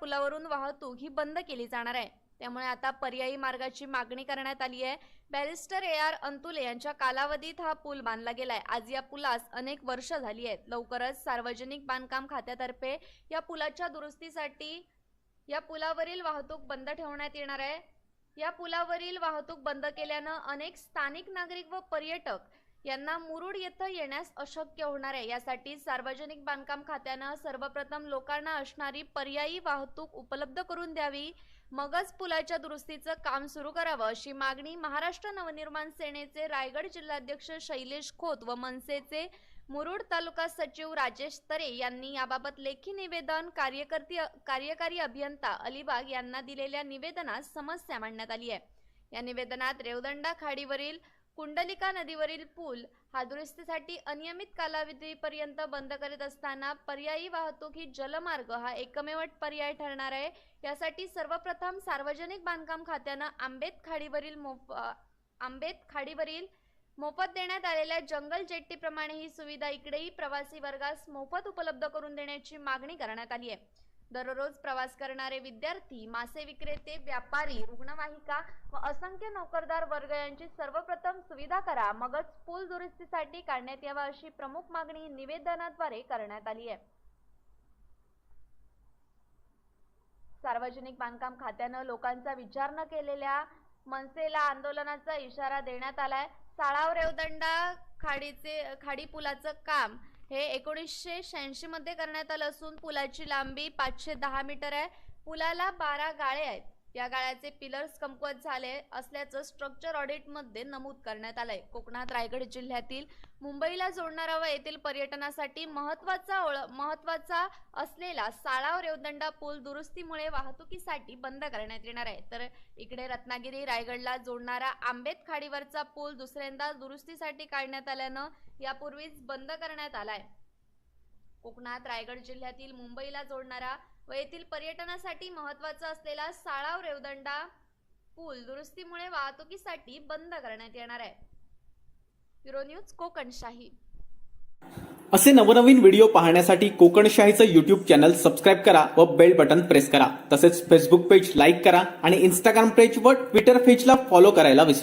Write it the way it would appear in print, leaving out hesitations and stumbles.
पुलावरून वाहतूक ही बंद केली जाणार आहे। त्यामुळे आता पर्यायी मार्गाची मागणी करण्यात आली आहे। बॅरिस्टर AR अंतुले यांच्या कालावधीत हा पूल बांधला गेलाय। आज या पुलास अनेक वर्ष झाली आहेत। लवकरच सार्वजनिक बांधकाम खात्यातर्फे या पुलाच्या दुरुस्तीसाठी या पुलावरील वाहतूक बंद ठेवण्यात येणार आहे। या पुलावरील वाहतूक बंद केल्याने अनेक स्थानिक नागरिक व पर्यटक यांना मुरुड येथे येण्यास अशक्य होणार आहे। यासाठी सार्वजनिक बांधकाम खात्याने सर्वप्रथम लोकांना असणारी पर्यायी वाहतूक उपलब्ध करून द्यावी, मगच पुलाच्या दुरुस्तीचं काम सुरू करावं, अशी मागणी महाराष्ट्र नवनिर्माण सेनेचे रायगड जिल्हाध्यक्ष शैलेश खोत व मनसेचे मुरुड तालुका सचिव राजेश तरे यांनी याबाबत लेखी निवेदन कार्यकारी अभियंता अलिबाग यांना दिलेल्या निवेदनात समस्या मांडण्यात आली आहे। या निवेदनात रेवदंडा खाडीवरील कुंडलिका नदीवरील पूल हा दुरुस्तीसाठी अनियमित कालावधीपर्यंत बंद करीत असताना पर्यायी वाहतूक ही जलमार्ग हा एकमेव पर्याय ठरणार आहे। यासाठी सर्वप्रथम सार्वजनिक बांधकाम खात्याने आंबेत खाडीवरील मोफत देण्यात आलेल्या जंगल जेट्टीप्रमाणे ही सुविधा इकडेही प्रवासी वर्गास मोफत उपलब्ध करून देण्याची मागणी करण्यात आली आहे। दररोज प्रवास करणारे विद्यार्थी, मासे विक्रेते, व्यापारी, रुग्णवाहिका व असंख्य नोकरदार वर्ग यांची सर्वप्रथम सुविधा करा, मगच पूल दुरुस्तीसाठी काढण्यात यावा, अशी प्रमुख मागणी निवेदनाद्वारे करण्यात आली आहे। सार्वजनिक बांधकाम खात्याने लोकांचा विचार न केलेल्या मनसेला आंदोलनाचा इशारा देण्यात आलाय। साळाव रेवदंडा खाडी पुलाचं काम हे 1986 मध्ये करण्यात आलं असून पुलाची लांबी 510 मीटर आहे। पुलाला 12 गाळे आहेत। या गाळ्याचे पिलर्स कमकुवत झाले असल्याचं स्ट्रक्चर ऑडिट मध्ये नमूद करण्यात आलंय। कोकणात रायगड जिल्ह्यातील मुंबईला जोडणारा व येथील पर्यटनासाठी महत्वाचा असलेला साळाव रेवदंडा पूल दुरुस्तीमुळे वाहतुकीसाठी बंद करण्यात येणार आहे। तर इकडे रत्नागिरी रायगडला जोडणारा आंबेत खाडीवरचा पूल दुसऱ्यांदा दुरुस्तीसाठी काढण्यात आल्यानं यापूर्वीच बंद करण्यात आलाय। कोकणात रायगड जिल्ह्यातील मुंबईला जोडणारा व येथील पर्यटनासाठी महत्त्वाचा असलेला साळाव रेवदंडा पूल दुरुस्तीमुळे वाहतुकीसाठी बंद करण्यात येणार आहे। Bureau news Kokanshahi. असे नवनवीन व्हिडिओ पाहण्यासाठी कोकणशाहीचं YouTube चॅनल सबस्क्राइब करा व बेल बटन प्रेस करा। तसेच फेसबुक पेज लाईक करा आणि Instagram पेज व ट्विटर पेजला फॉलो करायला विसरू नका।